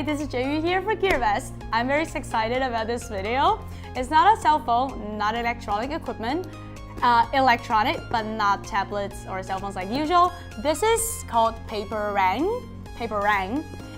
this is Jamie here for GearVest. I'm very excited about this video. It's not a cell phone, not electronic equipment, electronic, but not tablets or cell phones like usual. This is called PAPERANG.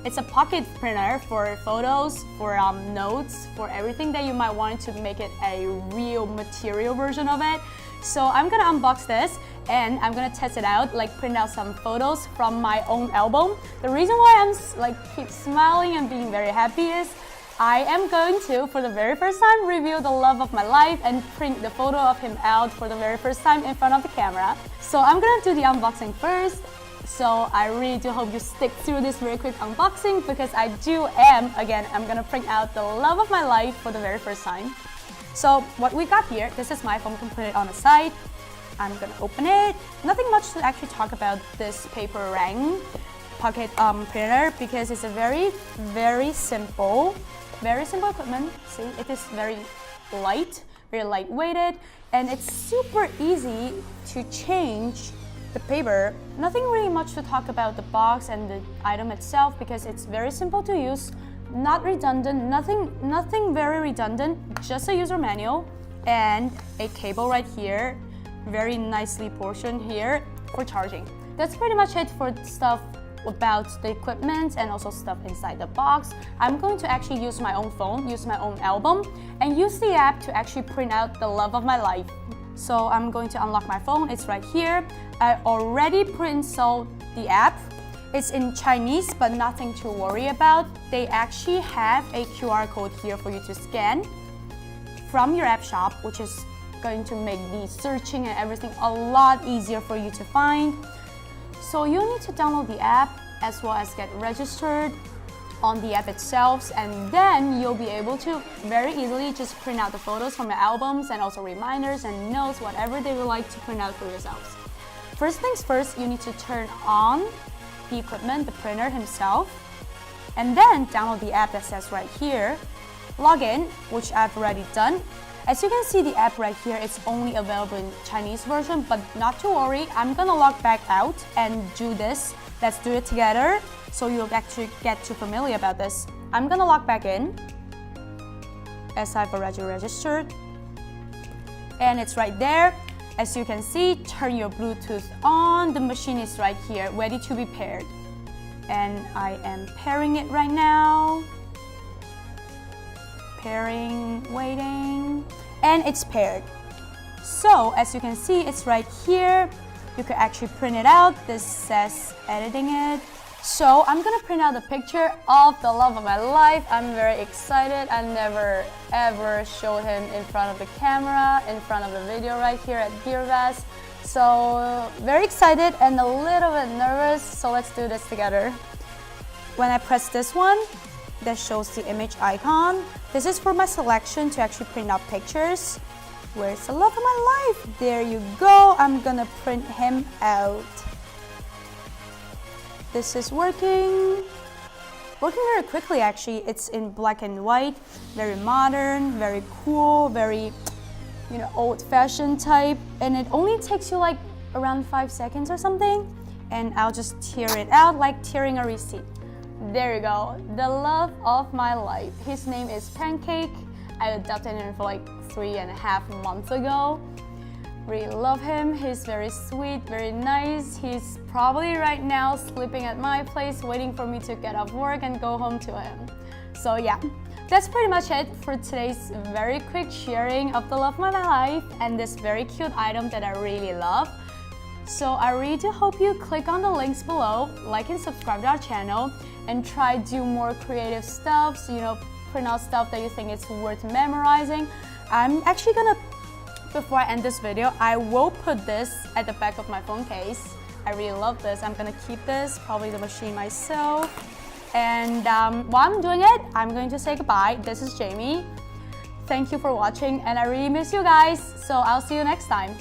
It's a pocket printer for photos, for notes, for everything that you might want to make it a real material version of it. So I'm gonna unbox this and I'm gonna test it out, like print out some photos from my own album. The reason why I'm keep smiling and being very happy is I am going to, for the very first time, reveal the love of my life and print the photo of him out for the very first time in front of the camera. So I'm gonna do the unboxing first. So I really do hope you stick through this very quick unboxing because I'm gonna print out the love of my life for the very first time. So what we got here, this is my phone, can put it on the side. I'm gonna open it. Nothing much to actually talk about this PAPERANG pocket printer because it's a very simple equipment. See, it is very light, very lightweighted, and it's super easy to change the paper. Nothing really much to talk about the box and the item itself because it's very simple to use, not redundant, nothing very redundant, just a user manual and a cable right here, very nicely portioned here for charging. That's pretty much it for stuff about the equipment and also stuff inside the box. I'm going to actually use my own phone, use my own album, and use the app to actually print out the love of my life. So I'm going to unlock my phone, it's right here. I already pre-installed the app. It's in Chinese, but nothing to worry about. They actually have a QR code here for you to scan from your app shop, which is going to make the searching and everything a lot easier for you to find. So you'll need to download the app as well as get registered on the app itself, and then you'll be able to very easily just print out the photos from your albums and also reminders and notes, whatever they would like to print out for yourselves. First things first, you need to turn on the equipment, the printer himself, and then download the app that says right here. Log in, which I've already done. As you can see, the app right here is only available in Chinese version, but not to worry, I'm gonna log back out and do this. Let's do it together so you'll actually get too familiar about this. I'm gonna log back in as I've already registered. And it's right there. As you can see, turn your Bluetooth on. The machine is right here, ready to be paired. And I am pairing it right now. Pairing, waiting, and it's paired. So as you can see, it's right here. You can actually print it out. This says editing it. So I'm gonna print out a picture of the love of my life. I'm very excited. I never ever showed him in front of the camera, in front of the video right here at GearVest. So very excited and a little bit nervous. So let's do this together. When I press this one, that shows the image icon. This is for my selection to actually print out pictures. Where's the love of my life? There you go. I'm gonna print him out. This is working very quickly actually. It's in black and white, very modern, very cool, very old-fashioned type, and it only takes you like around 5 seconds or something, and I'll just tear it out like tearing a receipt. There you go, the love of my life. His name is Pancake. I adopted him for like 3.5 months ago. Really love him. He's very sweet, very nice. He's probably right now sleeping at my place, waiting for me to get off work and go home to him. So yeah, that's pretty much it for today's very quick sharing of the love of my life and this very cute item that I really love. So I really do hope you click on the links below, like and subscribe to our channel, and try to do more creative stuff, so print out stuff that you think it's worth memorizing. I'm actually gonna, before I end this video, I will put this at the back of my phone case. I really love this. I'm gonna keep this, probably the machine myself. And while I'm doing it, I'm going to say goodbye. This is Jamie. Thank you for watching, and I really miss you guys. So I'll see you next time.